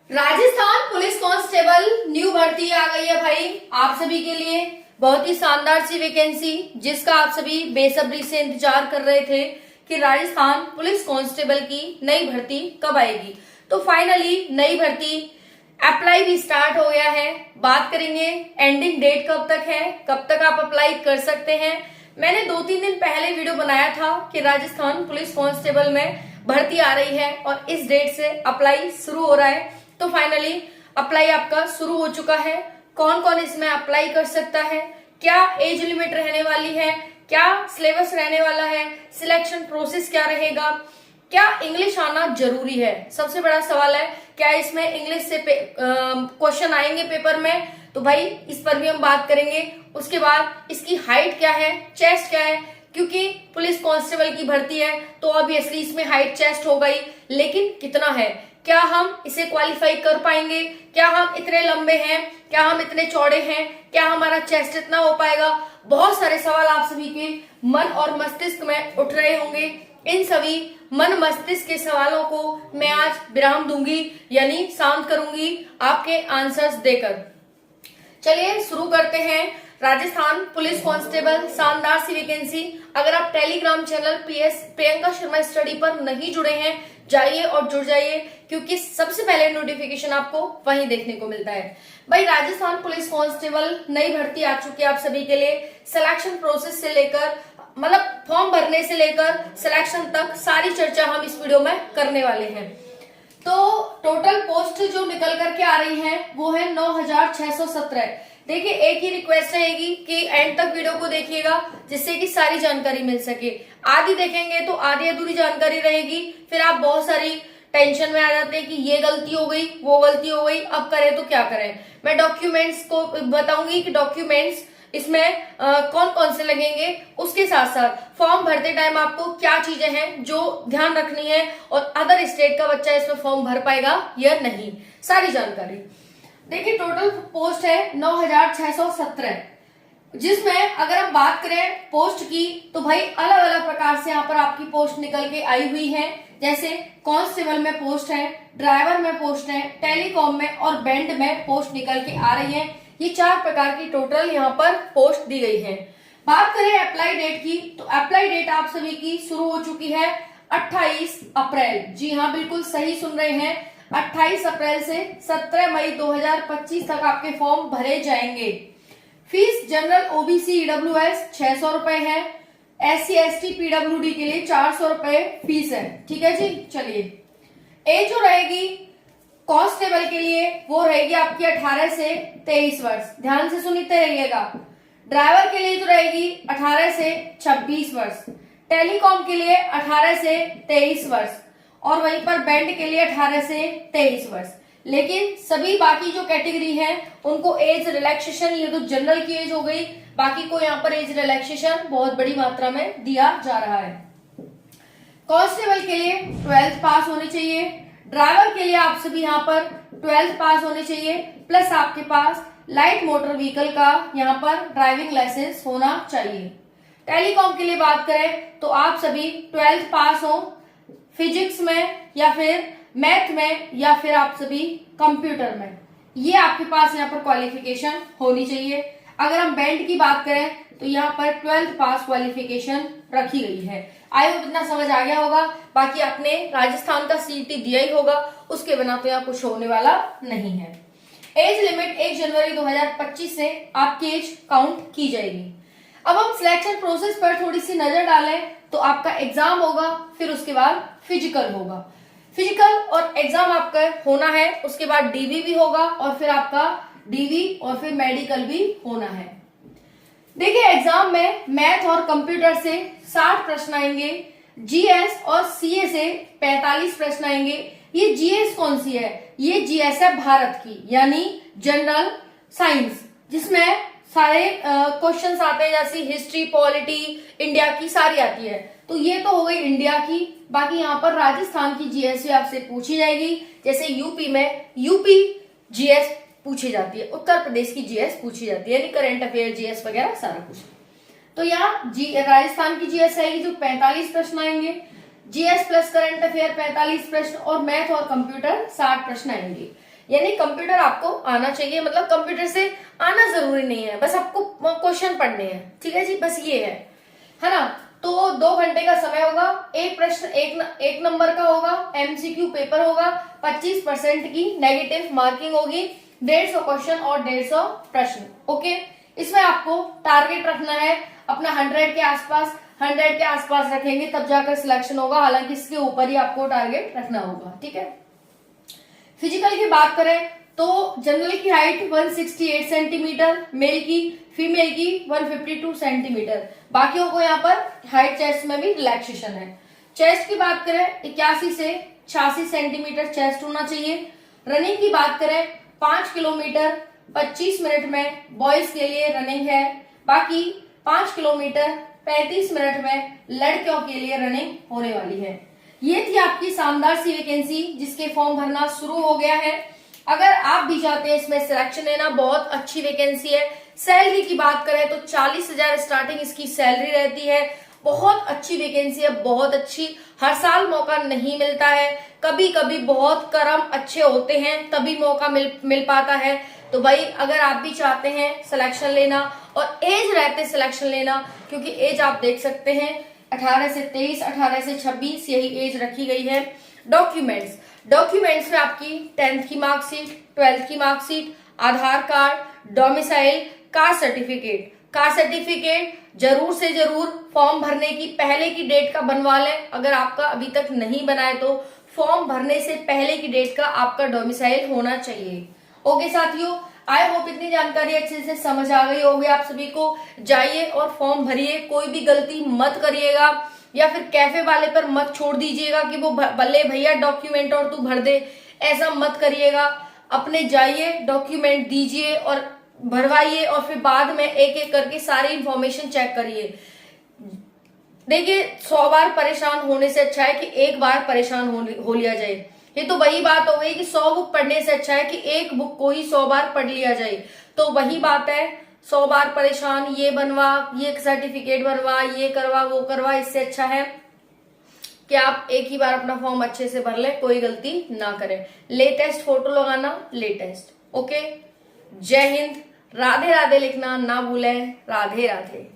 Rajasthan police constable new भर्ती आ गई है भाई आप सभी के लिए। बहुत ही शानदार सी वैकेंसी जिसका आप सभी बेसब्री से इंतजार कर रहे थे कि राजस्थान पुलिस कांस्टेबल की नई भर्ती कब आएगी। तो फाइनली नई भर्ती अप्लाई भी स्टार्ट हो गया है। बात करेंगे एंडिंग डेट कब तक है, कब तक आप अप्लाई कर सकते हैं। मैंने 2-3 दिन पहले वीडियो बनाया था कि राजस्थान पुलिस कांस्टेबल में भर्ती आ रही है और इस डेट से अप्लाई शुरू हो रहा है। तो फाइनली अप्लाई आपका शुरू हो चुका है। कौन कौन इसमें अप्लाई कर सकता है, क्या एज लिमिट रहने वाली है, क्या सिलेबस रहने वाला है, सिलेक्शन प्रोसेस क्या रहेगा, क्या इंग्लिश आना जरूरी है। सबसे बड़ा सवाल है क्या इसमें इंग्लिश से क्वेश्चन आएंगे पेपर में। तो भाई इस पर भी हम बात करेंगे। उसके बाद इसकी हाइट क्या है, चेस्ट क्या है, क्योंकि पुलिस कांस्टेबल की भर्ती है तो ऑब्वियसली इसमें हाइट चेस्ट हो गई, लेकिन कितना है, क्या हम इसे क्वालिफाई कर पाएंगे, क्या हम इतने लंबे हैं, क्या हम इतने चौड़े हैं, क्या हमारा चेस्ट इतना हो पाएगा। बहुत सारे सवाल आप सभी के मन और मस्तिष्क में उठ रहे होंगे। इन सभी मन मस्तिष्क के सवालों को मैं आज विराम दूंगी, यानी शांत करूंगी आपके आंसर्स देकर। चलिए शुरू करते हैं। राजस्थान पुलिस कांस्टेबल शानदार सी वैकेंसी। अगर आप Telegram channel PS Priyanka Sharma study पर नहीं जुड़े हैं, जाइए और जुड़ जाइए, क्योंकि सबसे पहले नोटिफिकेशन आपको वहीं देखने को मिलता है। भाई राजस्थान पुलिस कांस्टेबल नई भर्ती आ चुकी है आप सभी के लिए। सिलेक्शन प्रोसेस से लेकर मतलब फॉर्म भरने से लेकर सिलेक्शन तक सारी चर्चा हम इस वीडियो में करने वाले हैं। तो टोटल पोस्ट जो निकल करके आ रही है वो है 9617। देखिए एक ही रिक्वेस्ट रहेगी कि एंड तक वीडियो को देखिएगा जिससे कि सारी जानकारी मिल सके। आधी देखेंगे तो आधी अधूरी जानकारी रहेगी, फिर आप बहुत सारी टेंशन में आ जाते हैं कि ये गलती हो गई, वो गलती हो गई, अब करें तो क्या करें। मैं डॉक्यूमेंट्स को बताऊंगी कि डॉक्यूमेंट्स इसमें कौन कौन से लगेंगे। उसके साथ साथ फॉर्म भरते टाइम आपको क्या चीजें हैं जो ध्यान रखनी है, और अदर स्टेट का बच्चा इसमें फॉर्म भर पाएगा या नहीं, सारी जानकारी। देखिए टोटल पोस्ट है 9617, जिसमें अगर हम बात करें पोस्ट की तो भाई अलग अलग प्रकार से यहाँ पर आपकी पोस्ट निकल के आई हुई है। जैसे कांस्टेबल में पोस्ट है, ड्राइवर में पोस्ट है, टेलीकॉम में और बैंड में पोस्ट निकल के आ रही है। ये 4 प्रकार की टोटल यहाँ पर पोस्ट दी गई है। बात करें अप्लाई डेट की तो अप्लाई डेट आप सभी की शुरू हो चुकी है 28 अप्रैल। जी हाँ, बिल्कुल सही सुन रहे हैं, 28 अप्रैल से 17 मई 2025 तक आपके फॉर्म भरे जाएंगे। फीस जनरल OBC EWS 600 रुपए है, SC ST PWD के लिए 400 रुपए फीस है। ठीक है जी। चलिए एज जो रहेगी कांस्टेबल के लिए वो रहेगी आपकी 18 से 23 वर्ष। ध्यान से सुनते रहिएगा। ड्राइवर के लिए जो रहेगी 18 से 26 वर्ष, टेलीकॉम के लिए 18 से 23 वर्ष, और वहीं पर बैंड के लिए 18 से 23 वर्ष। लेकिन सभी बाकी जो कैटेगरी है उनको एज रिलैक्सेशन, ये तो जनरल की एज हो गई, बाकी को यहाँ पर एज रिलैक्सेशन बहुत बड़ी मात्रा में दिया जा रहा है। कांस्टेबल के लिए 12th पास होनी चाहिए, ड्राइवर के लिए आप सभी यहाँ पर 12th पास होने चाहिए, प्लस आपके पास लाइट मोटर व्हीकल का यहाँ पर ड्राइविंग लाइसेंस होना चाहिए। टेलीकॉम के लिए बात करें तो आप सभी 12th पास हो, फिजिक्स में या फिर मैथ में या फिर आप सभी कंप्यूटर में, ये आपके पास यहाँ पर क्वालिफिकेशन होनी चाहिए। अगर हम बैंड की बात करें तो यहाँ पर 12th पास क्वालिफिकेशन रखी गई है। आई होप इतना समझ आ गया होगा। बाकी आपने राजस्थान का CET दिया ही होगा, उसके बिना तो यहाँ कुछ होने वाला नहीं है। एज लिमिट 1 जनवरी 2025 से आपकी एज काउंट की जाएगी। अब हम सिलेक्शन प्रोसेस पर थोड़ी सी नजर डालें तो आपका एग्जाम होगा, फिर उसके बाद फिजिकल होगा। फिजिकल और एग्जाम आपका होना है, उसके बाद DV भी होगा, और फिर आपका DV और फिर मेडिकल भी होना है। देखिए एग्जाम में मैथ और कंप्यूटर से 60 प्रश्न आएंगे, GS और CA से 45 प्रश्न आएंगे। ये GS कौन सी है? ये GS है भारत की, यानी जनरल साइंस, जिसमें सारे क्वेश्चंस आते हैं, जैसे हिस्ट्री, पॉलिटी, इंडिया की सारी आती है। तो ये तो हो गई इंडिया की। बाकी यहाँ पर राजस्थान की GS आपसे पूछी जाएगी, जैसे यूपी में यूपी GS पूछी जाती है, उत्तर प्रदेश की GS पूछी जाती है, यानी करंट अफेयर GS वगैरह सारा कुछ। तो यहाँ राजस्थान की GS आएगी जो 45 प्रश्न आएंगे, GS प्लस करंट अफेयर 45 प्रश्न, और मैथ और कंप्यूटर 60 प्रश्न आएंगे। यानी कंप्यूटर आपको आना चाहिए, मतलब कंप्यूटर से आना जरूरी नहीं है, बस आपको क्वेश्चन पढ़ने हैं, ठीक है जी, बस ये है ना। तो 2 घंटे का समय होगा, एक प्रश्न एक नंबर का होगा, एमसीक्यू पेपर होगा, 25% की नेगेटिव मार्किंग होगी, 150 क्वेश्चन और 150 प्रश्न। ओके, इसमें आपको टारगेट रखना है अपना 100 के आसपास, 100 के आसपास रखेंगे तब जाकर सिलेक्शन होगा, हालांकि इसके ऊपर ही आपको टारगेट रखना होगा, ठीक है। फिजिकल की बात करें तो जनरल की हाइट 168 सेंटीमीटर, मेल की, फीमेल की 152 सेंटीमीटर, बाकियों को यहाँ पर हाइट चेस्ट में भी रिलैक्सेशन है। चेस्ट की बात करें 81 से 86 सेंटीमीटर चेस्ट होना चाहिए। रनिंग की बात करें 5 किलोमीटर 25 मिनट में बॉयज के लिए रनिंग है, बाकी 5 किलोमीटर 35 मिनट में लड़कियों के लिए रनिंग होने वाली है। ये थी आपकी शानदार सी वैकेंसी जिसके फॉर्म भरना शुरू हो गया है। अगर आप भी चाहते हैं इसमें सिलेक्शन लेना, बहुत अच्छी वैकेंसी है। सैलरी की बात करें तो 40,000 स्टार्टिंग इसकी सैलरी रहती है। बहुत अच्छी वैकेंसी है, बहुत अच्छी, हर साल मौका नहीं मिलता है, कभी कभी बहुत कर्म अच्छे होते हैं तभी मौका मिल पाता है। तो भाई अगर आप भी चाहते हैं सिलेक्शन लेना और एज रहते सिलेक्शन लेना, क्योंकि एज आप देख सकते हैं 18 से 23, 18 से 26 यही एज रखी गई है। डॉक्यूमेंट्स में आपकी 10th की मार्कशीट, 12th की मार्कशीट, आधार कार्ड, डोमिसाइल, कास्ट सर्टिफिकेट जरूर से जरूर फॉर्म भरने की पहले की डेट का बनवा लें। अगर आपका अभी तक नहीं बना है तो फॉर्म भरने से पहले की डेट का आपका डोमिसाइल होना चाहिए। ओके साथियों, आई होप इतनी जानकारी अच्छे से समझ आ गई होगी आप सभी को। जाइए और फॉर्म भरिए, कोई भी गलती मत करिएगा या फिर कैफे वाले पर मत छोड़ दीजिएगा कि वो बल्ले भैया डॉक्यूमेंट और तू भर दे, ऐसा मत करिएगा। अपने जाइए, डॉक्यूमेंट दीजिए और भरवाइए और फिर बाद में एक एक करके सारी इंफॉर्मेशन चेक करिए। देखिए 100 बार परेशान होने से अच्छा है कि एक बार परेशान हो लिया जाए। ये तो वही बात हो गई कि 100 बुक पढ़ने से अच्छा है कि एक बुक को ही 100 बार पढ़ लिया जाए। तो वही बात है, 100 बार परेशान, ये बनवा, ये सर्टिफिकेट बनवा, ये करवा, वो करवा, इससे अच्छा है कि आप एक ही बार अपना फॉर्म अच्छे से भर लें, कोई गलती ना करें। लेटेस्ट फोटो लगाना, लेटेस्ट। ओके, जय हिंद, राधे राधे लिखना ना भूलें, राधे राधे।